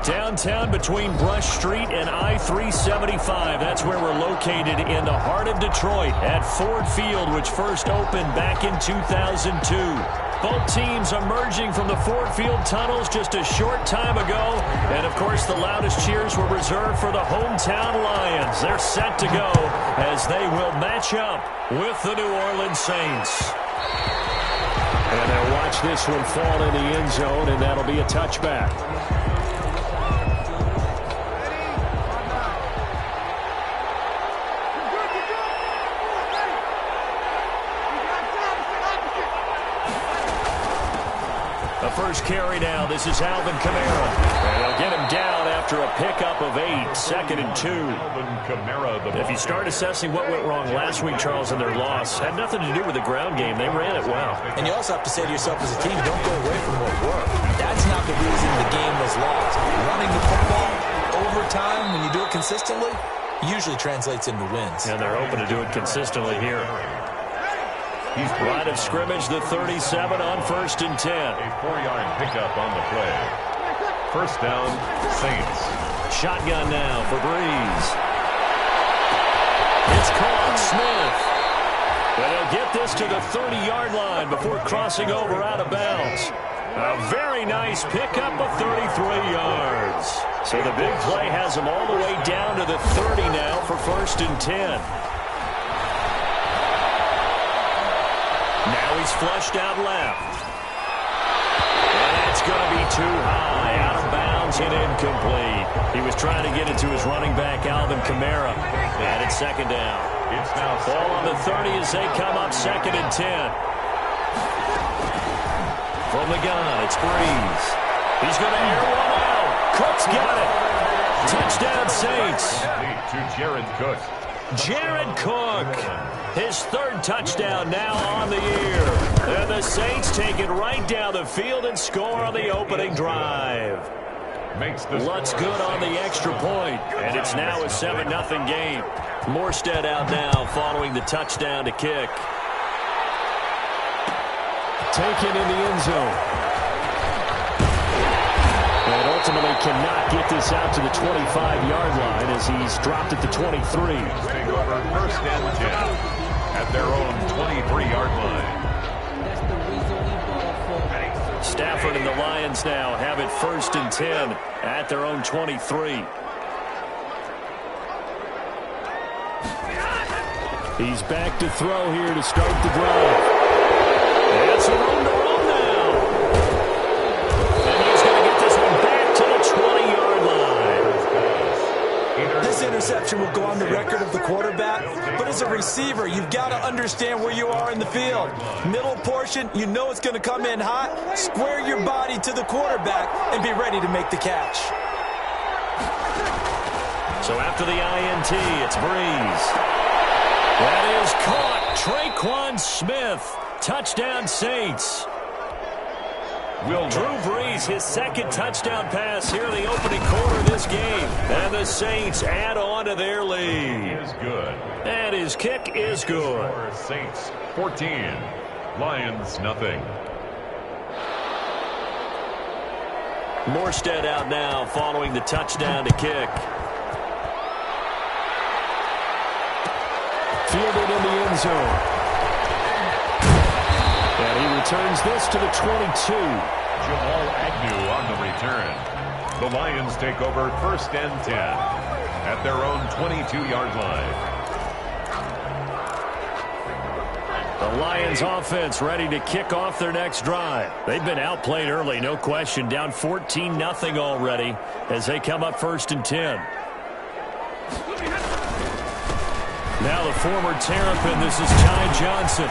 Downtown between Brush Street and I-375. That's where we're located in the heart of Detroit at Ford Field, which first opened back in 2002. Both teams emerging from the Ford Field tunnels just a short time ago. And, of course, the loudest cheers were reserved for the hometown Lions. They're set to go as they will match up with the New Orleans Saints. And they'll watch this one fall in the end zone, and that'll be a touchback. First carry now. This is Alvin Kamara. And they'll get him down after a pickup of 8, 2nd and 2. If you start assessing what went wrong last week, Charles, in their loss, had nothing to do with the ground game. They ran it well. And you also have to say to yourself as a team, don't go away from what worked. That's not the reason the game was lost. Running the football over time, when you do it consistently, usually translates into wins. And they're hoping to do it consistently here. Line of scrimmage, the 37 on 1st and 10. A 4-yard pickup on the play. First down, Saints. Shotgun now for Breeze. It's caught, Smith. And they'll get this to the 30-yard line before crossing over out of bounds. A very nice pickup of 33 yards. So the big play has them all the way down to the 30 now for 1st and 10. Now he's flushed out left. And it's going to be too high, out of bounds and incomplete. He was trying to get it to his running back, Alvin Kamara. And it's 2nd down. It's now ball on the 30 as they come up 2nd and 10. From the gun, it's Breeze. He's going to air one out. Cook's got it. Touchdown, Saints. To Jared Cook. Jared Cook, his 3rd touchdown now on the year. And the Saints take it right down the field and score on the opening drive. Lutz good on the extra point, and it's now a 7-0 game. Morstead out now following the touchdown to kick. Taken in the end zone. And ultimately cannot get this out to the 25-yard line as he's dropped at the 23. Take over 1st and 10 at their own 23-yard line. Stafford and the Lions now have it 1st and 10 at their own 23. He's back to throw here to start the drive. It's a room-to-room now. And he's going to get this one back to the 20-yard line. This interception will go on the record of the quarterback, but as a receiver, you've got to understand where you are in the field. Middle portion, you know it's going to come in hot. Square your body to the quarterback and be ready to make the catch. So after the INT, it's Breeze. That is caught. Traquan Smith. Touchdown, Saints. Drew Brees, his 2nd touchdown pass here in the opening quarter of this game. And the Saints add on to their lead. Is good. And his kick is good. Saints 14, Lions nothing. Morstead out now following the touchdown to kick. Fielded in the end zone. And he returns this to the 22. Jamal Agnew on the return. The Lions take over 1st and 10 at their own 22-yard line. The Lions offense ready to kick off their next drive. They've been outplayed early, no question. Down 14-0 already as they come up 1st and 10. Now the former Terrapin, this is Ty Johnson.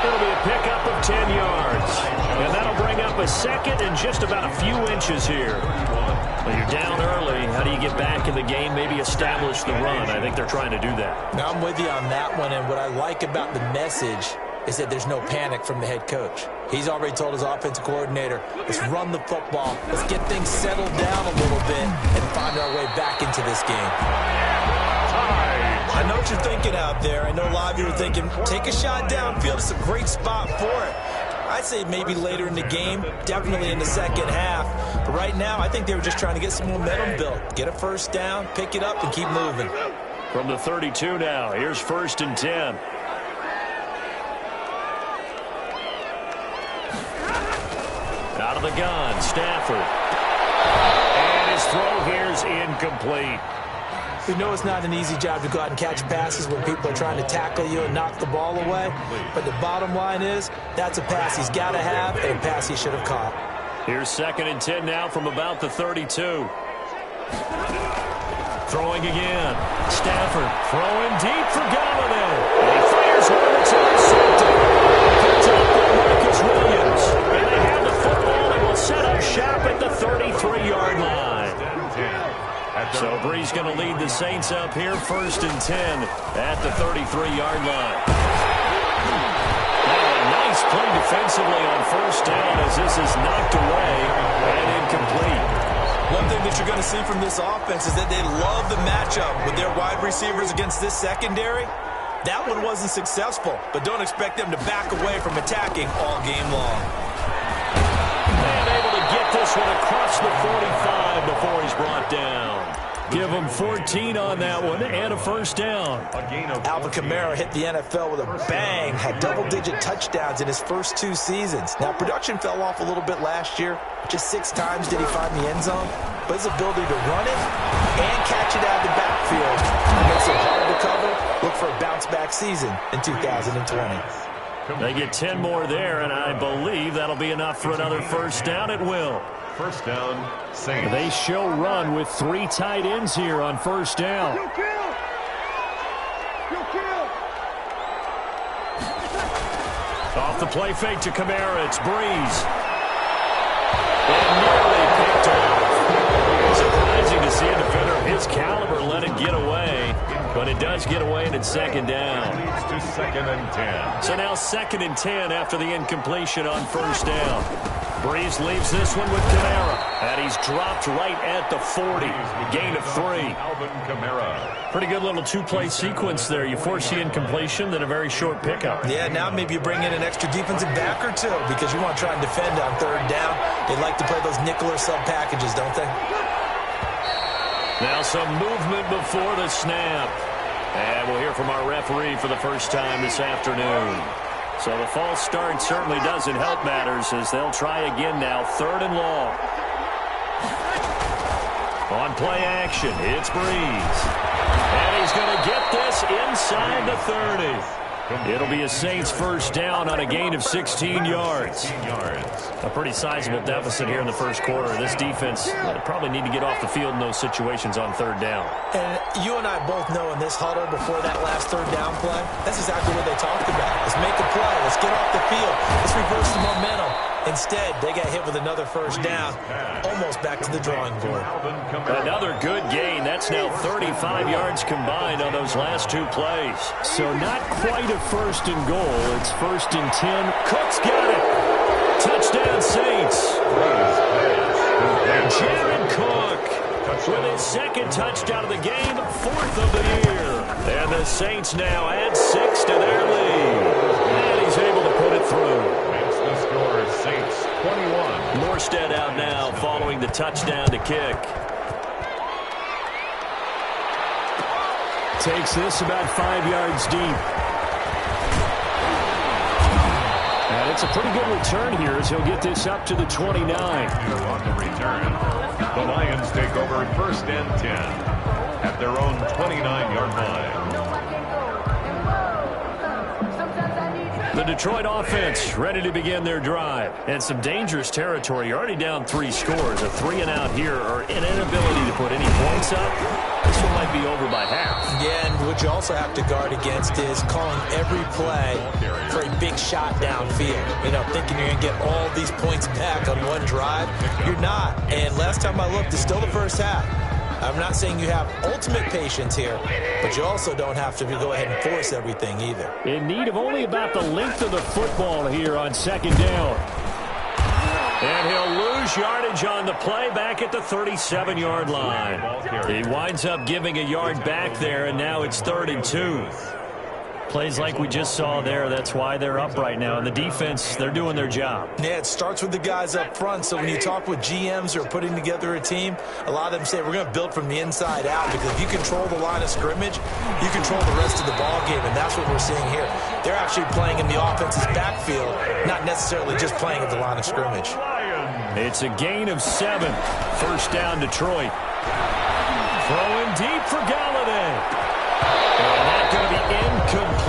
It'll be a pickup of 10 yards. And that'll bring up a 2nd and just about a few inches here. Well, you're down early. How do you get back in the game? Maybe establish the run. I think they're trying to do that. Now, I'm with you on that one, and what I like about the message is that there's no panic from the head coach. He's already told his offensive coordinator, let's run the football, let's get things settled down a little bit and find our way back into this game. I know what you're thinking out there. I know a lot of you are thinking, take a shot downfield. It's a great spot for it. I I'd say maybe later in the game, definitely in the second half. But right now, I think they were just trying to get some momentum built. Get a first down, pick it up, and keep moving. From the 32 now, here's 1st and 10. Out of the gun, Stafford. And his throw here's incomplete. We know it's not an easy job to go out and catch passes when people are trying to tackle you and knock the ball away. But the bottom line is, that's a pass he's got to have and a pass he should have caught. Here's 2nd and 10 now from about the 32. Throwing again. Stafford throwing deep for Galladay. And he fires one that's intercepted. Picked up by Marcus Williams. And they have the football and will set up shop at the 33-yard line. So Bree's going to lead the Saints up here, 1st and 10 at the 33-yard line. Now a nice play defensively on 1st down as this is knocked away and incomplete. One thing that you're going to see from this offense is that they love the matchup with their wide receivers against this secondary. That one wasn't successful, but don't expect them to back away from attacking all game long. And able to get this one across the 45 before he's brought down. Give him 14 on that one and a 1st down. Alvin Kamara hit the NFL with a bang, had double-digit touchdowns in his first 2 seasons. Now, production fell off a little bit last year. Just 6 times did he find the end zone. But his ability to run it and catch it out of the backfield makes it hard to cover. Look for a bounce-back season in 2020. They get 10 more there, and I believe that'll be enough for another 1st down. It will. 1st down, Saints. They show run with 3 tight ends here on 1st down. Off the play fake to Kamara, it's Breeze. And nearly picked off. Surprising to see a defender of his caliber let it get away. But it does get away, and it's 2nd down. Leads to 2nd and 10. So now 2nd and 10 after the incompletion on 1st down. Breeze leaves this one with Kamara. And he's dropped right at the 40. Gain of 3. Alvin Kamara. Pretty good little 2-play sequence there. You force the incompletion, then a very short pickup. Yeah, now maybe you bring in an extra defensive back or 2 because you want to try and defend on 3rd down. They like to play those nickel or sub packages, don't they? Now some movement before the snap. And we'll hear from our referee for the first time this afternoon. So the false start certainly doesn't help matters as they'll try again now, 3rd and long. On play action, it's Breeze. And he's going to get this inside the 30. It'll be a Saints 1st down on a gain of 16 yards. A pretty sizable deficit here in the 1st quarter. This defense probably need to get off the field in those situations on 3rd down. And you and I both know in this huddle before that last 3rd down play, that's exactly what they talked about. Let's make a play. Let's get off the field. Let's reverse the momentum. Instead, they got hit with another 1st down, almost back to the drawing board. Another good gain. That's now 35 yards combined on those last 2 plays. So not quite a 1st and goal. It's 1st and 10. Cook's got it. Touchdown Saints. Jared Cook with his 2nd touchdown of the game, 4th of the year. And the Saints now add 6 to their lead. And he's able to put it through. The score, Saints 21. Morstead out now following the touchdown to kick. Takes this about 5 yards deep. And it's a pretty good return here as he'll get this up to the 29. On the return, the Lions take over 1st and 10 at their own 29-yard line. The Detroit offense ready to begin their drive. And some dangerous territory. You're already down 3 scores. A 3-and-out here or an inability to put any points up. This one might be over by half. Yeah, and what you also have to guard against is calling every play for a big shot downfield. You know, thinking you're going to get all these points back on one drive. You're not. And last time I looked, it's still the 1st half. I'm not saying you have ultimate patience here, but you also don't have to go ahead and force everything either. In need of only about the length of the football here on 2nd down. And he'll lose yardage on the play back at the 37-yard line. He winds up giving a yard back there, and now it's 3rd and 2. Plays like we just saw there, that's why they're up right now. And the defense, they're doing their job. Yeah, it starts with the guys up front. So when you talk with GMs who are putting together a team, a lot of them say we're going to build from the inside out, because if you control the line of scrimmage, you control the rest of the ball game, and that's what we're seeing here. They're actually playing in the offense's backfield, not necessarily just playing at the line of scrimmage. It's a gain of 7. First down, Detroit. Throwing deep for Galladay. And that's going to be incomplete.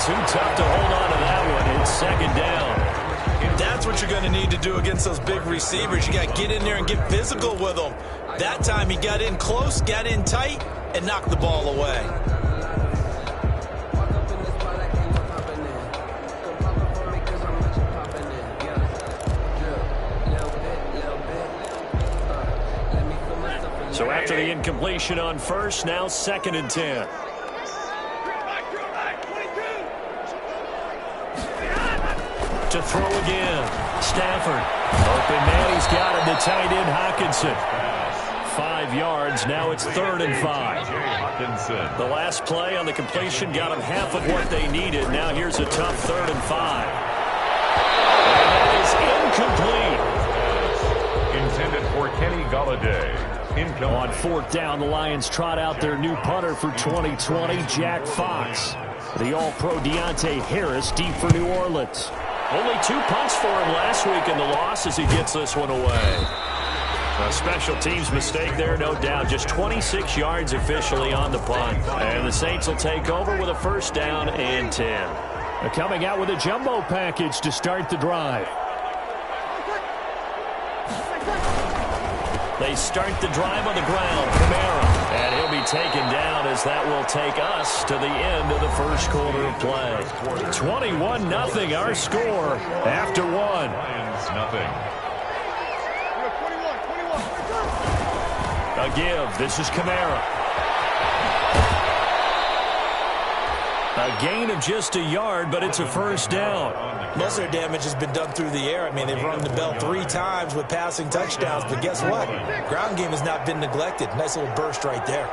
Too tough to hold on to that one. It's second down. That's what you're going to need to do against those big receivers. You got to get in there and get physical with them. That time he got in close, got in tight, and knocked the ball away. So after the incompletion on first, now 2nd and 10. To throw again. Stafford. Open man, he's got him. The tight end, Hockenson. 5 yards. Now it's 3rd and 5. The last play on the completion got them half of what they needed. Now here's a tough 3rd and 5. And that is incomplete. Intended for Kenny Galladay. On 4th down, the Lions trot out their new punter for 2020, Jack Fox. The All-Pro Deontay Harris deep for New Orleans. Only 2 punts for him last week in the loss as he gets this one away. A special teams mistake there, no doubt. Just 26 yards officially on the punt. And the Saints will take over with a 1st down and 10. They're coming out with a jumbo package to start the drive. They start the drive on the ground. Kamara. And he'll be taken down as that will take us to the end of the first quarter of play. 21-0 our score after 1. Lions nothing. A give. This is Kamara. A gain of just a yard, but it's a 1st down. Most of their damage has been done through the air. I mean, they've rung the bell 3 times with passing touchdowns, but guess what? Ground game has not been neglected. Nice little burst right there.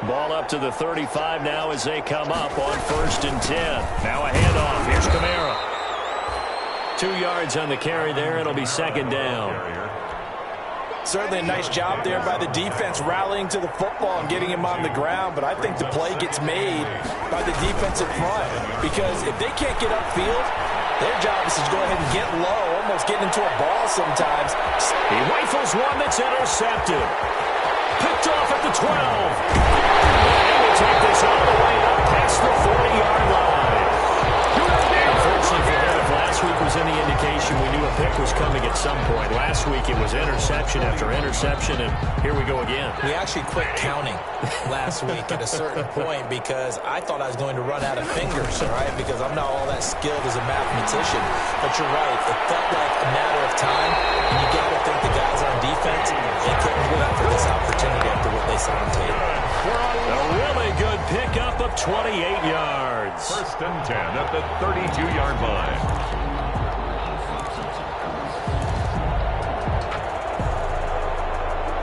Ball up to the 35 now as they come up on 1st and 10. Now a handoff. Here's Kamara. 2 yards on the carry there. It'll be 2nd down. Certainly a nice job there by the defense rallying to the football and getting him on the ground, but I think the play gets made by the defensive front, because if they can't get upfield, their job is to go ahead and get low, almost get into a ball sometimes. He rifles one that's intercepted. Picked off at the 12. And will take this all the way up past the 40-yard line. Unfortunately for him, if last week was any indication, we knew a pick was coming at some point. Last week it was interception after interception, and here we go again. We actually quit counting last week at a certain point because I thought I was going to run out of fingers, all right, because I'm not all that skilled as a mathematician. But you're right. It felt like a matter of time, and you got to think the guys on defense, they couldn't wait for this opportunity after what they saw on tape. A really good pickup of 28 yards. 1st and 10 at the 32-yard line.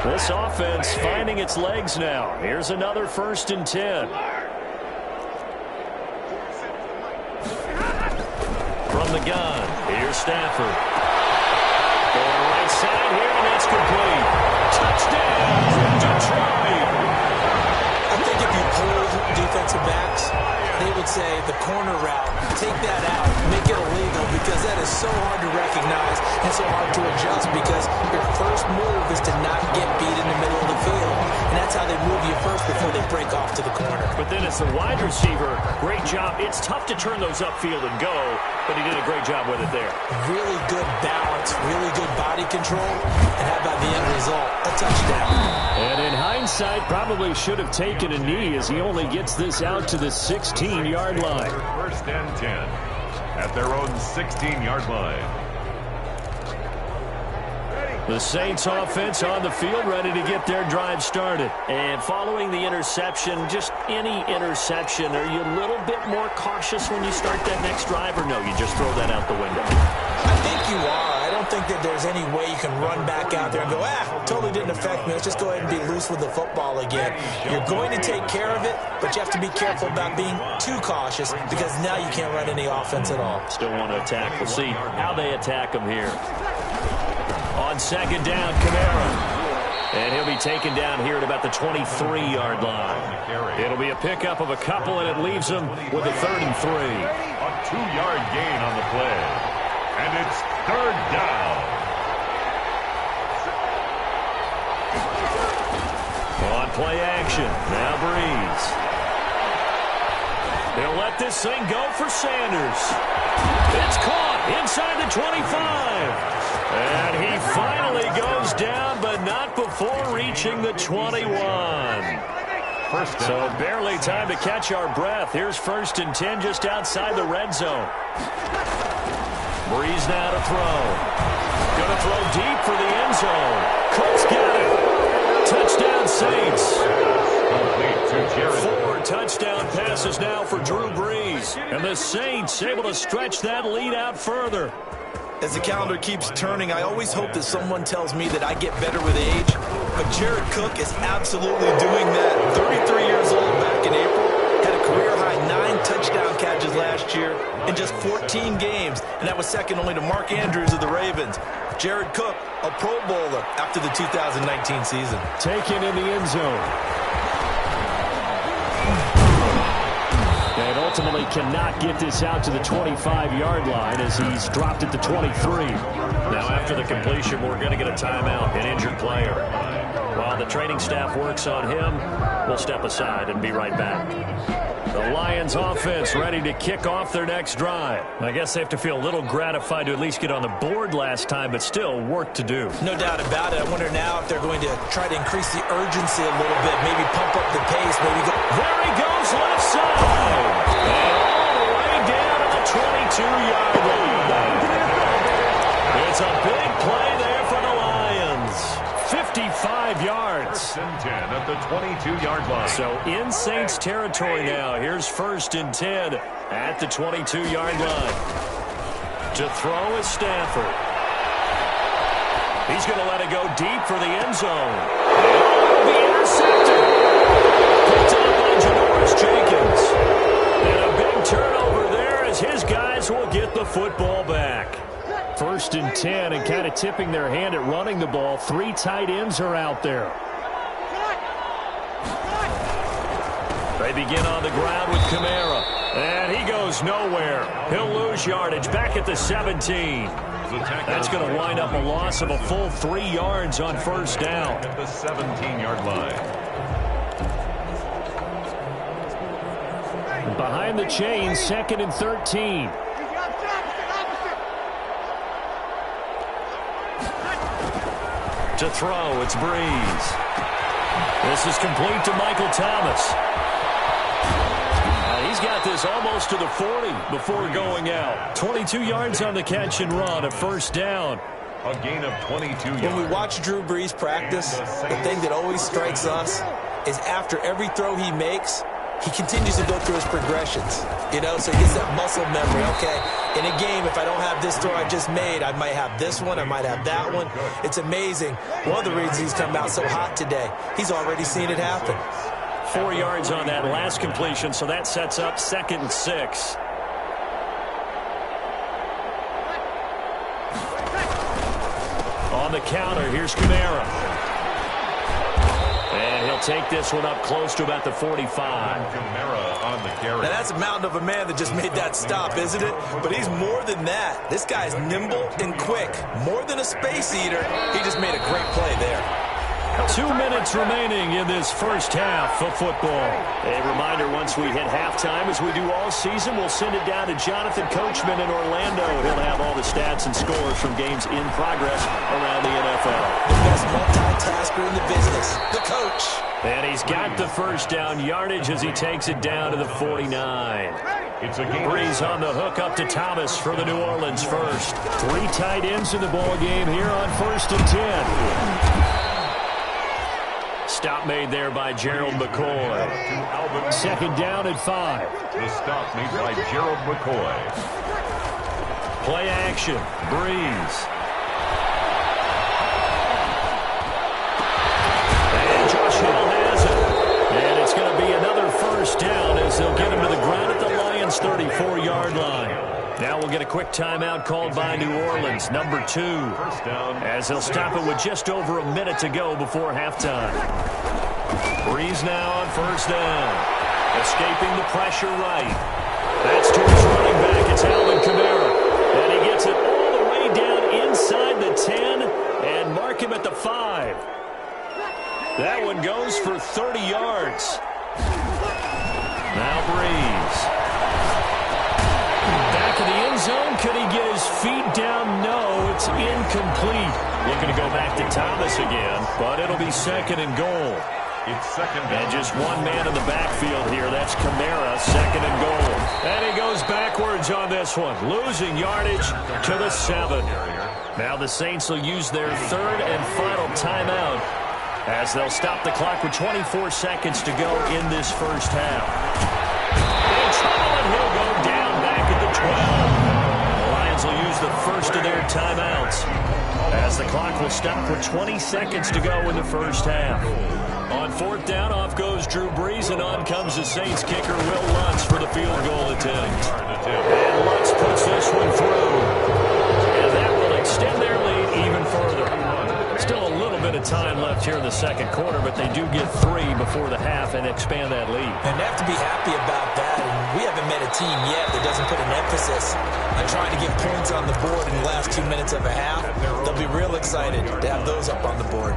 This offense finding its legs now. Here's another 1st and 10. From the gun, here's Stafford. On the right side here, and that's complete. Touchdown, Detroit. I think if you pulled defensive backs, they would say the corner route, take that out, make it illegal, because that is so hard to recognize and so hard to adjust, because your first move is to not get beat in the middle of the field. And that's how they move you first before they break off to the corner. But then as the wide receiver, great job. It's tough to turn those upfield and go, but he did a great job with it there. Really good balance, really good body control, and how about the end result? A touchdown. And in hindsight, probably should have taken a knee as he only gets this out to the 16-yard line. 1st and 10 at their own 16-yard line. The Saints offense on the field, ready to get their drive started. And following the interception, just any interception, are you a little bit more cautious when you start that next drive, or no, you just throw that out the window? I think you are. I don't don't think that there's any way you can run back out there and go, totally didn't affect me. Let's just go ahead and be loose with the football again. You're going to take care of it, but you have to be careful about being too cautious because now you can't run any offense at all. Still want to attack. We'll see how they attack him here. On second down, Kamara. And he'll be taken down here at about the 23-yard line. It'll be a pickup of a couple, and it leaves him with a 3rd and 3. A 2-yard gain on the play. And it's 3rd down. On play action, now Breeze. They'll let this thing go for Sanders. It's caught inside the 25. And he finally goes down, but not before reaching the 21. So barely time to catch our breath. Here's 1st and 10 just outside the red zone. Breeze now to throw. Going to throw deep for the end zone. Cook's got it. Touchdown Saints. 4 touchdown passes now for Drew Brees. And the Saints able to stretch that lead out further. As the calendar keeps turning, I always hope that someone tells me that I get better with age. But Jared Cook is absolutely doing that. 33 years old back in April. Had a career-high 9 touchdown catches last year in just 14 games. And that was second only to Mark Andrews of the Ravens. Jared Cook, a Pro Bowler after the 2019 season. Taken in the end zone. And ultimately cannot get this out to the 25-yard line as he's dropped it to 23. Now after the completion, we're going to get a timeout, an injured player. While the training staff works on him, we'll step aside and be right back. The Lions offense ready to kick off their next drive. I guess they have to feel a little gratified to at least get on the board last time, but still work to do. No doubt about it. I wonder now if they're going to try to increase the urgency a little bit, maybe pump up the pace, maybe go. There he goes, left side. And all the way down to the 22-yard line. It's a big play there for the Lions. 55 yards. 1st and 10 at the 22-yard line. So in Saints territory now. Here's 1st and 10 at the 22-yard line. To throw is Stafford. He's going to let it go deep for the end zone. And the interceptor. Picked up by Janoris Jenkins. And a big turnover there as his guys will get the football back. 1st and 10 and kind of tipping their hand at running the ball. 3 tight ends are out there. They begin on the ground with Kamara. And he goes nowhere. He'll lose yardage back at the 17. That's going to wind up a loss of a full 3 yards on 1st down. At the 17-yard line. Behind the chains, 2nd and 13. To throw, it's Breeze. This is complete to Michael Thomas. He's got this almost to the 40 before going out. 22 yards on the catch and run, a 1st down. A gain of 22 yards. When we watch Drew Brees practice, the thing that always strikes us is after every throw he makes, he continues to go through his progressions. You know, so he gets that muscle memory. Okay, in a game, if I don't have this throw I just made, I might have this one, I might have that one. It's amazing. One of the reasons he's come out so hot today, he's already seen it happen. 4 yards on that last completion, so that sets up 2nd and 6. On the counter, here's Kamara. And he'll take this one up close to about the 45. Kamara on the carry. Now that's a mountain of a man that just made that stop, isn't it? But he's more than that. This guy's nimble and quick. More than a space eater. He just made a great play there. 2 minutes remaining in this 1st half of football. A reminder, once we hit halftime, as we do all season, we'll send it down to Jonathan Coachman in Orlando. He'll have all the stats and scores from games in progress around the NFL. The best multitasker in the business, the coach. And he's got the 1st down yardage as he takes it down to the 49. It's a game. Breeze on the hook up to Thomas for the New Orleans first. 3 tight ends in the ball game here on 1st and 10. Stop made there by Gerald McCoy. 2nd down at 5. The stop made by Gerald McCoy. Play action. Breeze. as they'll get him to the ground at the Lions' 34-yard line. Now we'll get a quick timeout called by New Orleans, number 2, as they'll stop it with just over a minute to go before halftime. Breeze now on first down, escaping the pressure right. That's to his running back. It's Alvin Kamara, and he gets it all the way down inside the 10 and mark him at the 5. That one goes for 30 yards. Now Breeze. Back in the end zone. Could he get his feet down? No, it's incomplete. Looking to go back to Thomas again, but it'll be second and goal. It's second down. And just one man in the backfield here. That's Kamara, second and goal. And he goes backwards on this one, losing yardage to the 7. Now the Saints will use their third and final timeout as they'll stop the clock with 24 seconds to go in this first half. In trouble, and he'll go down back at the 12. The Lions will use the first of their timeouts as the clock will stop with 20 seconds to go in the first half. On fourth down, off goes Drew Brees, and on comes the Saints kicker, Will Lutz, for the field goal attempt. And Lutz puts this one through. And that will extend their lead even further. Still a little bit of time left here in the second quarter, but they do get 3 before the half and expand that lead. And they have to be happy about that. And we haven't met a team yet that doesn't put an emphasis on trying to get points on the board in the last 2 minutes of a half. They'll be real excited to have those up on the board.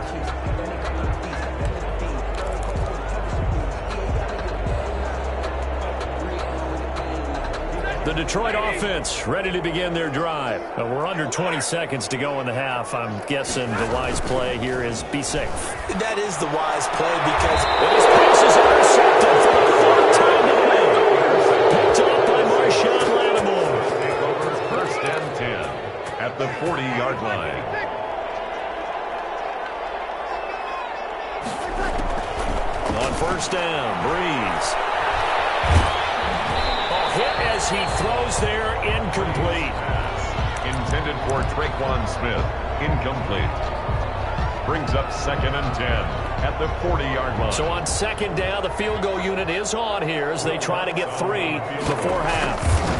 The Detroit offense ready to begin their drive. We're under 20 seconds to go in the half. I'm guessing the wise play here is be safe. That is the wise play because his pass is intercepted for the 4th time today. Picked off by Marshawn Lattimore. Take over first and 10 at the 40-yard line. On first down, Breeze. Hit as he throws there, incomplete. Intended for Traquan Smith, incomplete. Brings up second and 10 at the 40-yard line. So on second down, the field goal unit is on here as they try to get 3 before half.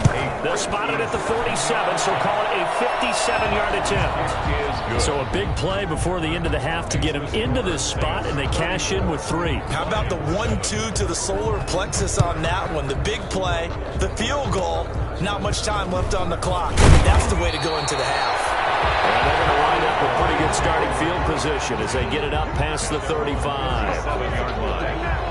They're spotted at the 47, so call it a 57-yard attempt. So a big play before the end of the half to get him into this spot, and they cash in with 3. How about the 1-2 to the solar plexus on that one? The big play, the field goal, not much time left on the clock. That's the way to go into the half. And they're going to wind up with pretty good starting field position as they get it up past the 35. 7-yard line.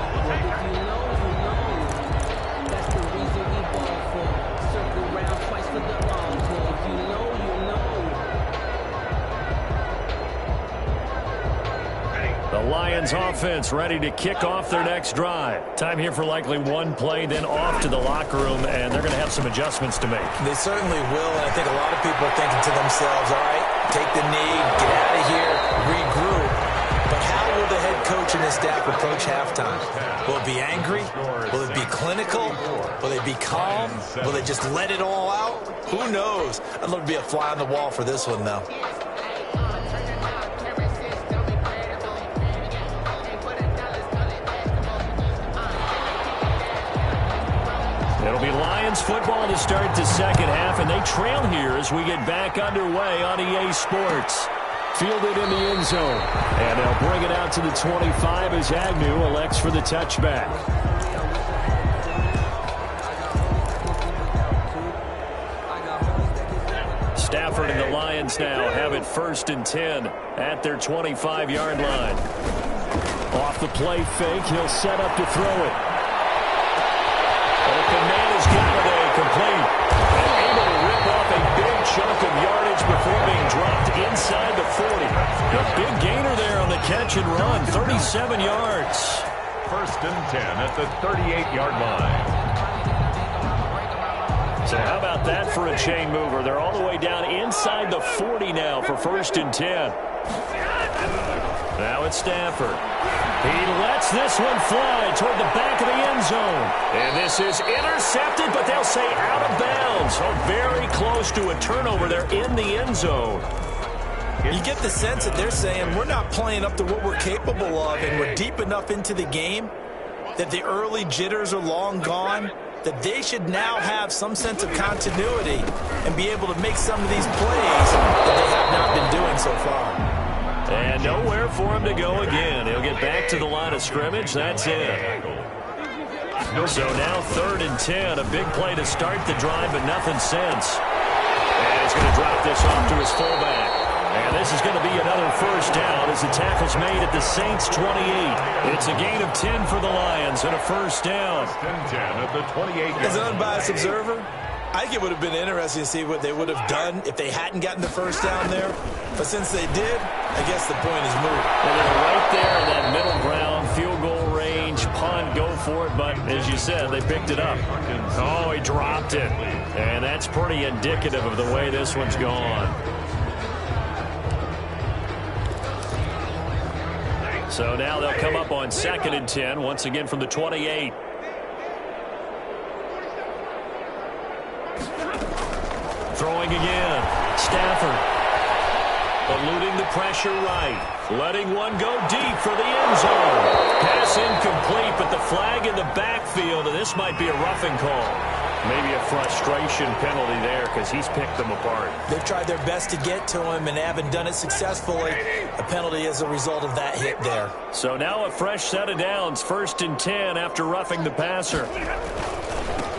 The Lions offense ready to kick off their next drive. Time here for likely one play, then off to the locker room, and they're going to have some adjustments to make. They certainly will, and I think a lot of people are thinking to themselves, all right, take the knee, get out of here, regroup. But how will the head coach and his staff approach halftime? Will it be angry? Will it be clinical? Will they be calm? Will they just let it all out? Who knows? I'd love to be a fly on the wall for this one, though. It'll be Lions football to start the second half, and they trail here as we get back underway on EA Sports. Fielded in the end zone, and they'll bring it out to the 25 as Agnew elects for the touchback. Stafford and the Lions now have it 1st and 10 at their 25-yard line. Off the play fake, he'll set up to throw it. Open man is Galladay, complete. And able to rip off a big chunk of yardage before being dropped inside the 40. A big gainer there on the catch and run, 37 yards. 1st and 10 at the 38-yard line. So how about that for a chain mover? They're all the way down inside the 40 now for 1st and 10. Now it's Stafford. He lets this one fly toward the back of the end zone. And this is intercepted, but they'll say out of bounds. So very close to a turnover there in the end zone. You get the sense that they're saying we're not playing up to what we're capable of, and we're deep enough into the game that the early jitters are long gone, that they should now have some sense of continuity and be able to make some of these plays that they have not been doing so far. And nowhere for him to go again. He'll get back to the line of scrimmage. That's it. So now 3rd and 10. A big play to start the drive, but nothing since. And he's going to drop this off to his fullback. And this is going to be another first down as the tackle's made at the Saints' 28. It's a gain of 10 for the Lions and a first down. 10 at the 28. As an unbiased observer, I think it would have been interesting to see what they would have done if they hadn't gotten the first down there. But since they did, I guess the point is moot. Well, they're right there in that middle ground, field goal range, punt, go for it. But as you said, they picked it up. Oh, he dropped it. And that's pretty indicative of the way this one's gone. So now they'll come up on 2nd and 10, once again from the 28. Throwing again. Stafford. Eluding the pressure right. Letting one go deep for the end zone. Pass incomplete, but the flag in the backfield, and this might be a roughing call. Maybe a frustration penalty there because he's picked them apart. They've tried their best to get to him and haven't done it successfully. A penalty as a result of that hit there. So now a fresh set of downs. 1st and 10 after roughing the passer.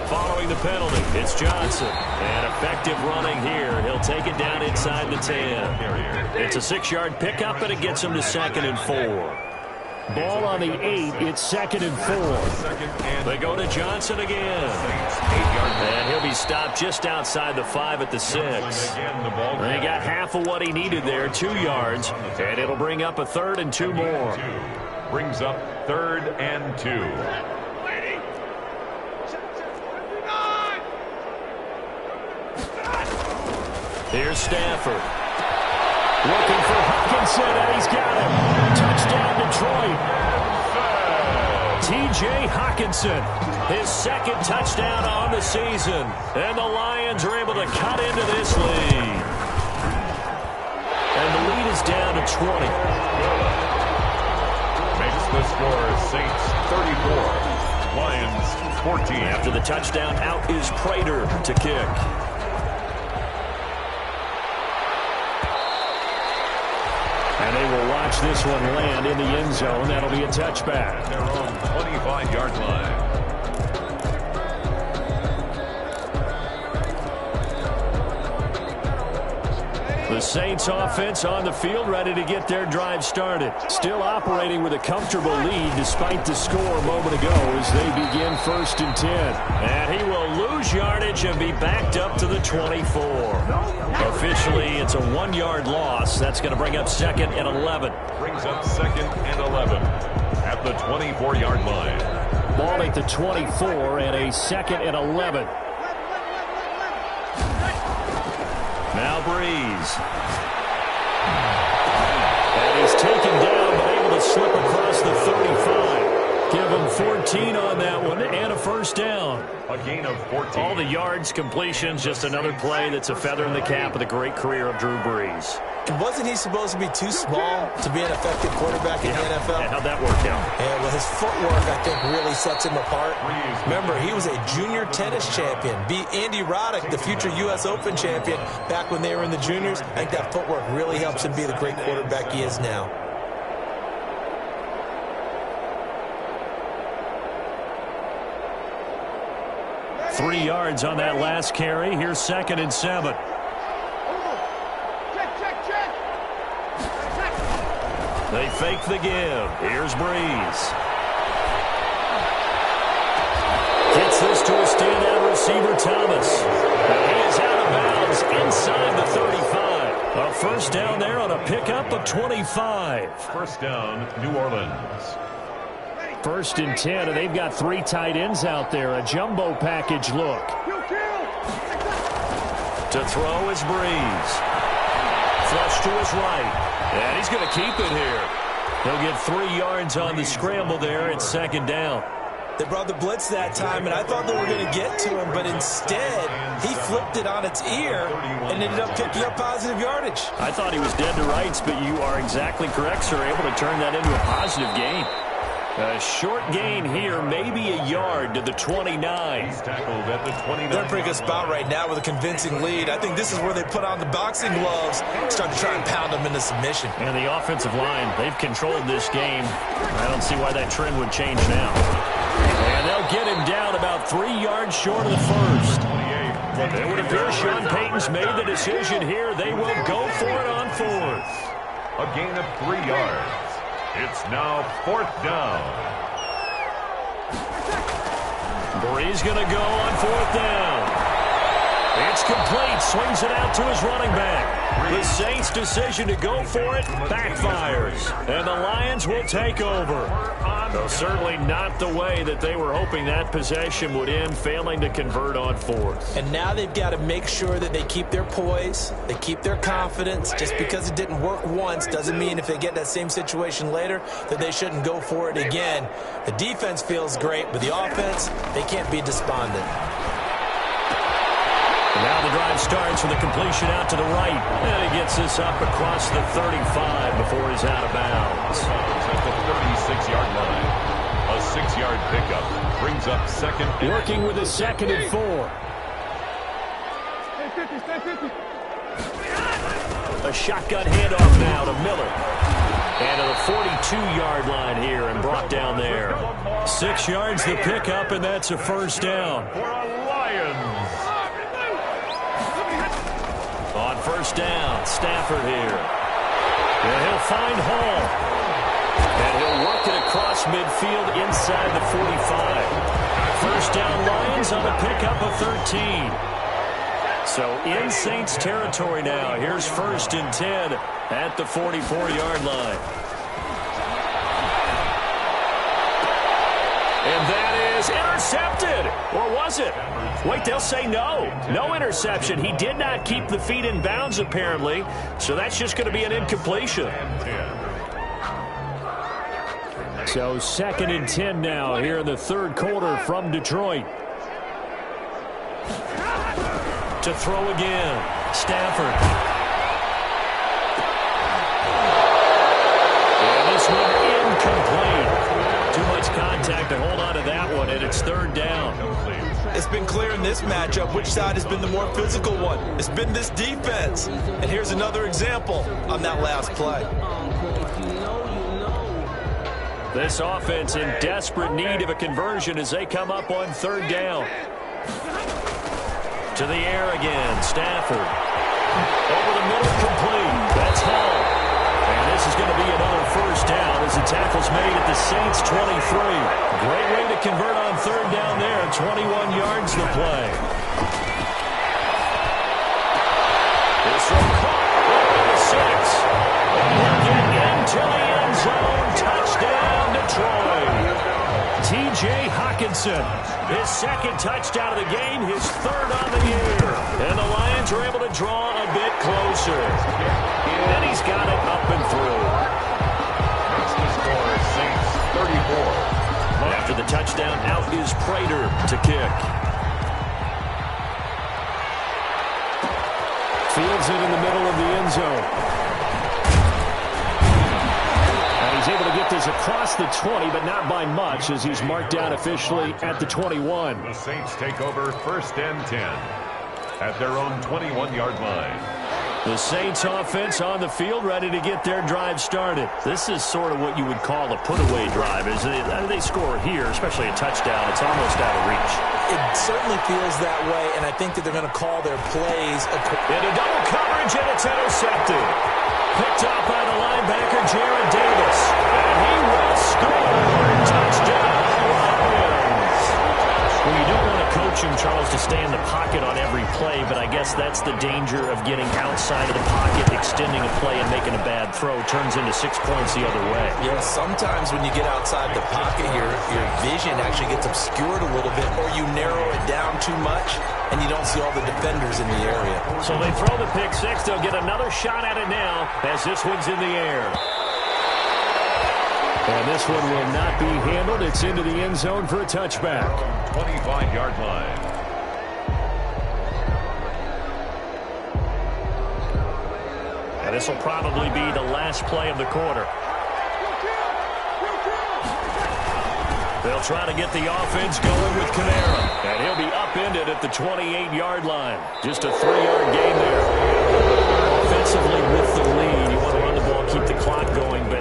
Following the penalty, it's Johnson. And effective running here. He'll take it down inside the 10. It's a 6-yard pickup, and it gets him to 2nd and 4. Ball on the 8. It's 2nd and 4. They go to Johnson again. And he'll be stopped just outside the 5 at the 6. And he got half of what he needed there, 2 yards. And it'll bring up a 3rd and 2 more. Brings up 3rd and 2. Here's Stafford. Looking for Hawkinson, and he's got him. Touchdown, Detroit. T.J. Hawkinson, his 2nd touchdown on the season. And the Lions are able to cut into this lead. And the lead is down to 20. Makes the score Saints 34, Lions 14. After the touchdown, out is Prater to kick. And they will watch this one land in the end zone. That'll be a touchback. Their own 25-yard line. The Saints offense on the field, ready to get their drive started. Still operating with a comfortable lead despite the score a moment ago as they begin 1st and 10. And he will lose yardage and be backed up to the 24. Officially, it's a 1-yard loss. That's going to bring up 2nd and 11. Brings up 2nd and 11 at the 24-yard line. Ball at the 24 and a 2nd and 11. Now Breeze. And he's taken down, but able to slip across the 35. Give him 14 on that one and a first down. A gain of 14. All the yards, completions, just another play that's a feather in the cap of the great career of Drew Brees. Wasn't he supposed to be too small to be an effective quarterback in the NFL? And how'd that work out? Yeah, well, his footwork, I think, really sets him apart. Remember, he was a junior tennis champion. Beat Andy Roddick, the future U.S. Open champion, back when they were in the juniors. I think that footwork really helps him be the great quarterback he is now. Three yards on that last carry. Here's 2nd and 7. They fake the give. Here's Breeze. Gets this to a standout receiver, Thomas. And he is out of bounds inside the 35. A first down there on a pickup of 25. First down, New Orleans. 1st and 10, and they've got 3 tight ends out there. A jumbo package look. To throw is Breeze. Flush to his right. And he's going to keep it here. He'll get 3 yards on the scramble there at 2nd down. They brought the blitz that time, and I thought they were going to get to him, but instead, he flipped it on its ear and ended up picking up positive yardage. I thought he was dead to rights, but you are exactly correct, sir. Able to turn that into a positive gain. A short gain here, maybe a yard to the 29. He's tackled at the 29. They're in a pretty good spot right now with a convincing lead. I think this is where they put on the boxing gloves, start to try and pound them into submission. And the offensive line, they've controlled this game. I don't see why that trend would change now. And they'll get him down about 3 yards short of the first. It would appear Sean Payton's made the decision here. They will go for it on fourth. A gain of 3 yards. It's now 4th down. Bree's going to go on 4th down. It's complete. Swings it out to his running back. The Saints' decision to go for it backfires. And the Lions will take over. So certainly not the way that they were hoping that possession would end, failing to convert on 4th. And now they've got to make sure that they keep their poise, they keep their confidence. Just because it didn't work once doesn't mean if they get that same situation later that they shouldn't go for it again. The defense feels great, but the offense, they can't be despondent. And now the drive starts with a completion out to the right. And he gets this up across the 35 before he's out of bounds. At the 36-yard line. A 6-yard pickup brings up second. Working with a 2nd and 4. A shotgun handoff now to Miller. And to the 42-yard line here and brought down there. 6 yards the pickup, and that's a first down. For a Lions. On first down, Stafford here. And he'll find Hall. And he'll work it across midfield inside the 45. First down Lions on a pickup of 13. So in Saints territory now. Here's 1st and 10 at the 44-yard line. And that is intercepted. Or was it? Wait, they'll say no. No interception. He did not keep the feet in bounds, apparently. So that's just going to be an incompletion. So 2nd and 10 now here in the 3rd quarter from Detroit. To throw again. Stafford. And this one incomplete. Too much contact to hold on to that one, and it's 3rd down. It's been clear in this matchup which side has been the more physical one. It's been this defense. And here's another example on that last play. This offense in desperate need of a conversion as they come up on 3rd down. To the air again, Stafford. Over the middle, complete. That's Hall. And this is going to be another first down as the tackle's made at the Saints' 23. Great way to convert on 3rd down there. 21 yards the play. This one caught over the 6. Working into the end zone. Touchdown, Detroit. T.J. Hockenson, his 2nd touchdown of the game, his 3rd on the year. And the Lions are able to draw a bit closer. And he's got it up and through. Makes the score Saints 34. After the touchdown, out is Prater to kick. Fields it in the middle of the end zone. He's able to get this across the 20, but not by much, as he's marked down officially at the 21. The Saints take over 1st and 10 at their own 21-yard line. The Saints offense on the field, ready to get their drive started. This is sort of what you would call a put-away drive. As they score here, especially a touchdown, it's almost out of reach. It certainly feels that way, and I think that they're going to call their plays. Into double coverage, and it's intercepted. Picked up by the linebacker, Jared Davis. And he will score. Touchdown, Lions. Well, you don't want to coach him, Charles, to stay in the pocket on every play, but I guess that's the danger of getting outside of the pocket, extending a play, and making a bad throw. Turns into 6 points the other way. Yeah, sometimes when you get outside the pocket, your vision actually gets obscured a little bit, or you narrow it down too much, and you don't see all the defenders in the area. So they throw the pick 6. They'll get another shot at it now as this one's in the air. And this one will not be handled. It's into the end zone for a touchback. 25-yard line. And this will probably be the last play of the quarter. They'll try to get the offense going with Kamara. And he'll be upended at the 28-yard line. Just a 3-yard gain there. Offensively with the lead, you want to run the ball, keep the clock going, but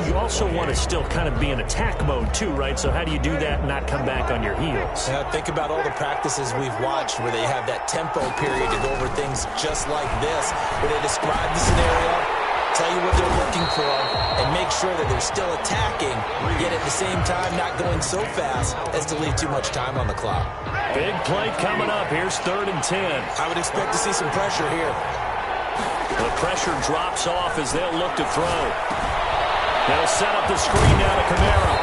you also want to still kind of be in attack mode too, right? So how do you do that and not come back on your heels? Yeah, think about all the practices we've watched where they have that tempo period to go over things just like this, where they describe the scenario, tell you what they're looking for, and make sure that they're still attacking, yet at the same time not going so fast as to leave too much time on the clock. Big play coming up. Here's 3rd and 10. I would expect to see some pressure here. The pressure drops off as they'll look to throw. They'll set up the screen now to Kamara.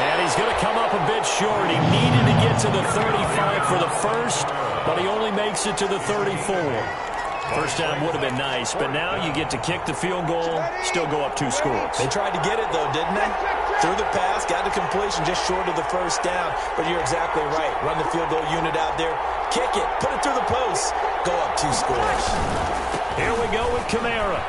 And he's going to come up a bit short. He needed to get to the 35 for the first, but he only makes it to the 34. First down would have been nice, but now you get to kick the field goal, still go up 2 scores. They tried to get it, though, didn't they? Threw the pass, got the completion just short of the first down. But you're exactly right. Run the field goal unit out there, kick it, put it through the post, go up 2 scores. Here we go with Kamara.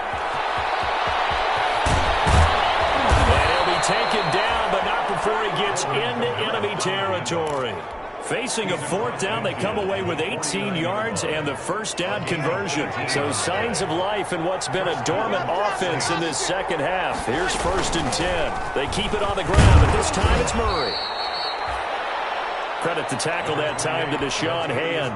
And he'll be taken down, but not before he gets into enemy territory. Facing a 4th down, they come away with 18 yards and the first down conversion. So signs of life in what's been a dormant offense in this second half. Here's 1st and 10. They keep it on the ground, but this time it's Murray. Credit the tackle that time to Deshaun Hand.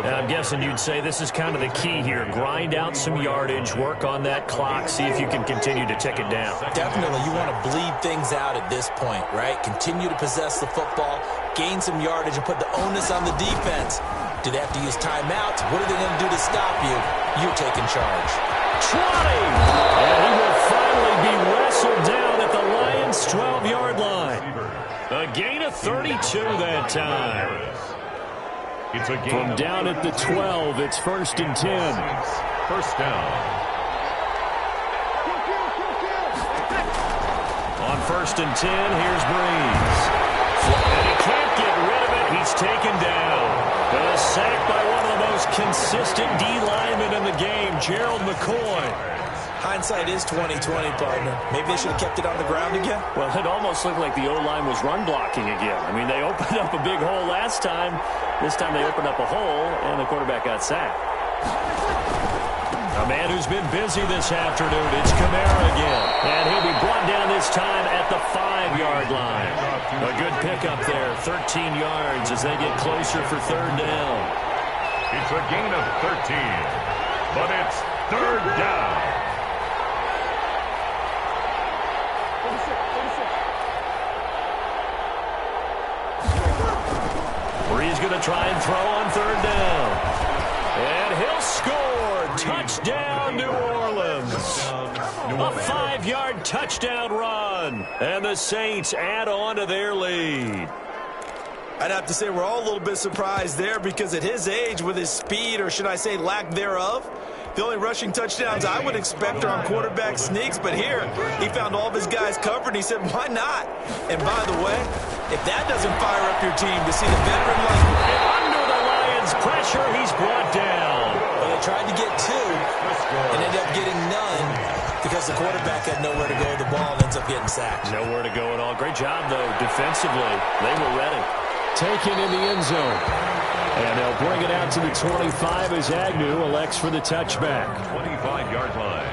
And I'm guessing you'd say this is kind of the key here. Grind out some yardage, work on that clock, see if you can continue to tick it down. Definitely, you want to bleed things out at this point, right? Continue to possess the football, gain some yardage, and put the onus on the defense. Do they have to use timeouts? What are they going to do to stop you? You're taking charge. 20! And he will finally be wrestled down at the Lions' 12-yard line. A gain of 32 that time. It's a gain from down at the 12, it's 1st and 10. First down. On 1st and 10, here's Breeze. And he can't get rid of it. He's taken down. A sack by one of the most consistent D linemen in the game, Gerald McCoy. Hindsight is 20/20, partner. Maybe they should have kept it on the ground again. Well, it almost looked like the O-line was run blocking again. I mean, they opened up a big hole last time. This time they opened up a hole, and the quarterback got sacked. A man who's been busy this afternoon, it's Kamara again. And he'll be brought down this time at the 5-yard line. A good pickup there, 13 yards as they get closer for 3rd down. It's a gain of 13, but it's 3rd down. He's going to try and throw on 3rd down. And he'll score. Touchdown, New Orleans. A 5-yard touchdown run. And the Saints add on to their lead. I'd have to say we're all a little bit surprised there because at his age, with his speed, or should I say lack thereof, the only rushing touchdowns I would expect are on quarterback sneaks, but here he found all of his guys covered, and he said, why not? And by the way, if that doesn't fire up your team to see the veteran like under the Lions' pressure, he's brought down. Well, they tried to get 2 and ended up getting none because the quarterback had nowhere to go with the ball and ends up getting sacked. Nowhere to go at all. Great job, though, defensively. They were ready. Taken in the end zone. And they'll bring it out to the 25 as Agnew elects for the touchback. 25-yard line.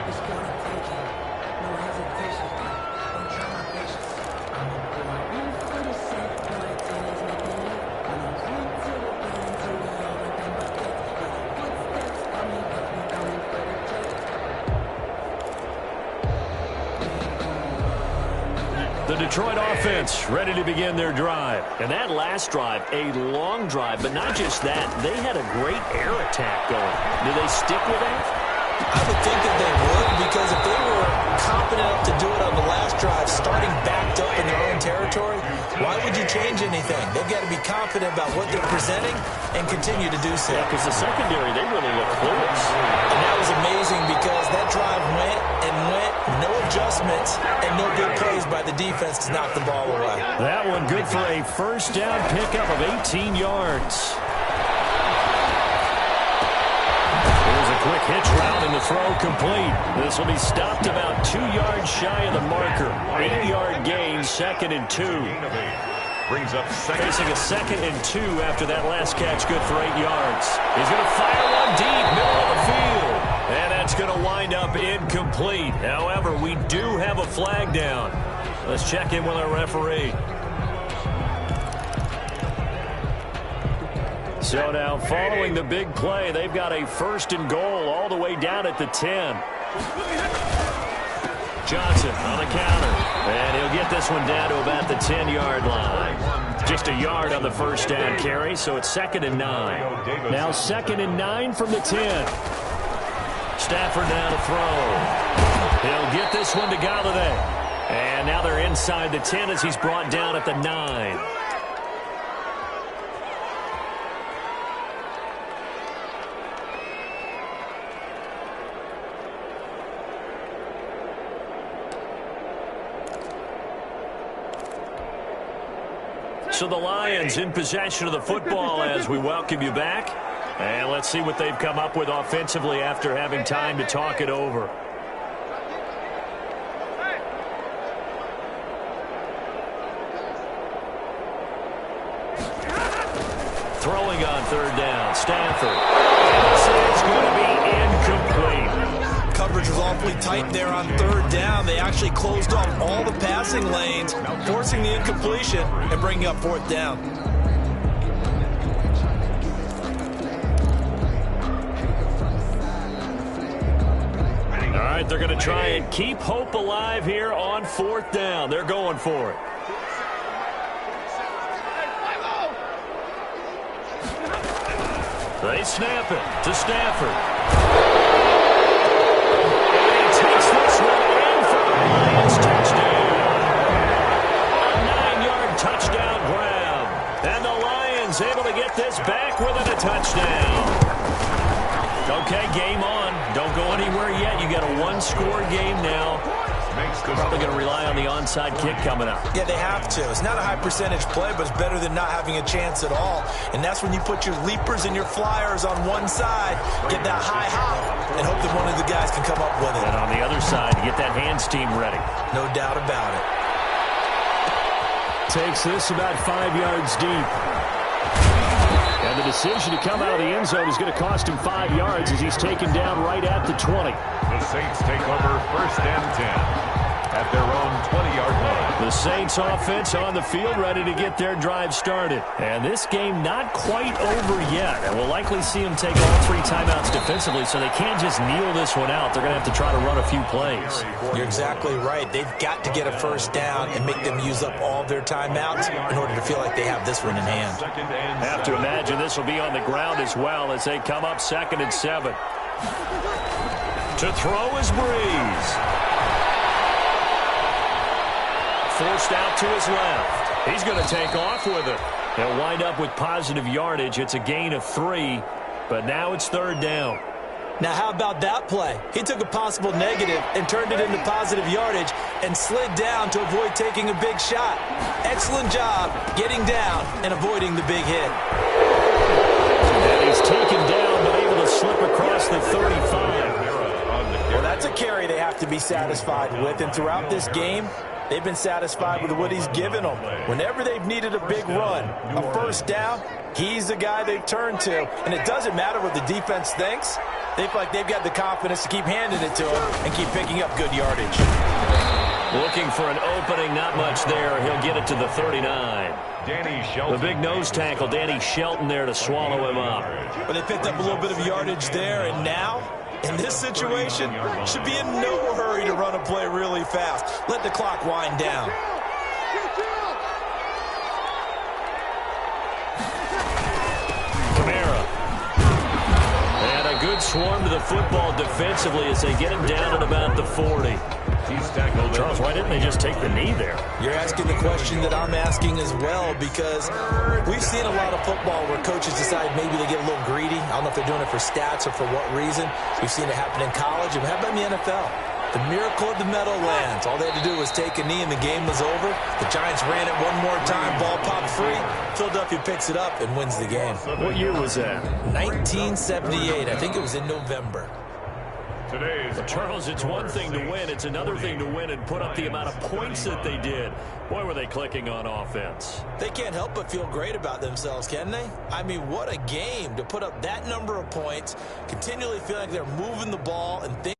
The Detroit offense ready to begin their drive. And that last drive, a long drive, but not just that. They had a great air attack going. Do they stick with that? I would think that they would, because if they were confident enough to do it on the last drive, starting backed up in their own territory, why would you change anything? They've got to be confident about what they're presenting and continue to do so. Yeah, because the secondary, they really look clueless. And that was amazing because that drive went and went, no adjustments, and no good plays by the defense to knock the ball away. That one good for a first down pickup of 18 yards. Here's a quick hitch route and the throw complete. This will be stopped about 2 yards shy of the marker. 8-yard gain, 2nd and 2. Brings up second. Facing a 2nd and 2 after that last catch, good for 8 yards. He's going to fire one deep, middle of the field. And that's going to wind up incomplete. However, we do have a flag down. Let's check in with our referee. So now, following the big play, they've got a 1st and goal all the way down at the 10. Johnson on the counter. And he'll get this one down to about the 10-yard line. Just a yard on the 1st down carry, so it's 2nd and 9. Now 2nd and 9 from the 10. Stafford now to throw. He'll get this one to Galladay. And now they're inside the 10 as he's brought down at the 9. So the Lions in possession of the football as we welcome you back. And let's see what they've come up with offensively after having time to talk it over. Throwing on 3rd down, Stafford. It's going to be incomplete. Coverage was awfully tight there on 3rd down. They actually closed off all the passing lanes, forcing the incompletion and bringing up 4th down. All right, they're going to try and keep hope alive here on 4th down. They're going for it. They snap it to Stafford. Takes this one in for the Lions touchdown. A 9-yard touchdown grab. And the Lions able to get this back within a touchdown. Okay, game on. Don't go anywhere yet. You got a 1-score game now. Probably going to rely on the onside kick coming up. Yeah, they have to. It's not a high percentage play, but it's better than not having a chance at all. And that's when you put your leapers and your flyers on one side, get that high hop, and hope that one of the guys can come up with it. And on the other side, get that hands team ready. No doubt about it. Takes this about 5 yards deep. And the decision to come out of the end zone is going to cost him 5 yards as he's taken down right at the 20. The Saints take over 1st and 10 at their own 20-yard line. The Saints offense on the field ready to get their drive started. And this game not quite over yet. And we'll likely see them take all 3 timeouts defensively, so they can't just kneel this one out. They're going to have to try to run a few plays. You're exactly right. They've got to get a 1st down and make them use up all their timeouts in order to feel like they have this one in hand. Have to imagine this will be on the ground as well as they come up 2nd and 7. To throw is Breeze. Forced out to his left. He's going to take off with it. They'll wind up with positive yardage. It's a gain of 3, but now it's 3rd down. Now, how about that play? He took a possible negative and turned it into positive yardage and slid down to avoid taking a big shot. Excellent job getting down and avoiding the big hit. And he's taken down, but able to slip across the 35. Well, that's a carry they have to be satisfied with, and throughout this game, they've been satisfied with what he's given them. Whenever they've needed a big run, a 1st down, he's the guy they've turned to. And it doesn't matter what the defense thinks. They feel like they've got the confidence to keep handing it to him and keep picking up good yardage. Looking for an opening, not much there. He'll get it to the 39. Danny Shelton. The big nose tackle, Danny Shelton there to swallow him up. But they picked up a little bit of yardage there, and now, in this situation, should be in no hurry to run a play really fast. Let the clock wind down. Kamara. And a good swarm to the football defensively as they get him down at about the 40. He's tackled. Charles, why didn't they just take the knee there? You're asking the question that I'm asking as well, because we've seen a lot of football where coaches decide maybe they get a little greedy. I don't know if they're doing it for stats or for what reason. We've seen it happen in college, and how about in the NFL? The miracle of the Meadowlands. All they had to do was take a knee, and the game was over. The Giants ran it one more time. Ball popped free. Philadelphia picks it up and wins the game. What year was that? 1978. I think it was in November. To today's... But Charles, it's one thing to win. It's another thing to win and put up the amount of points that they did. Boy, were they clicking on offense. They can't help but feel great about themselves, can they? I mean, what a game to put up that number of points, continually feeling like they're moving the ball and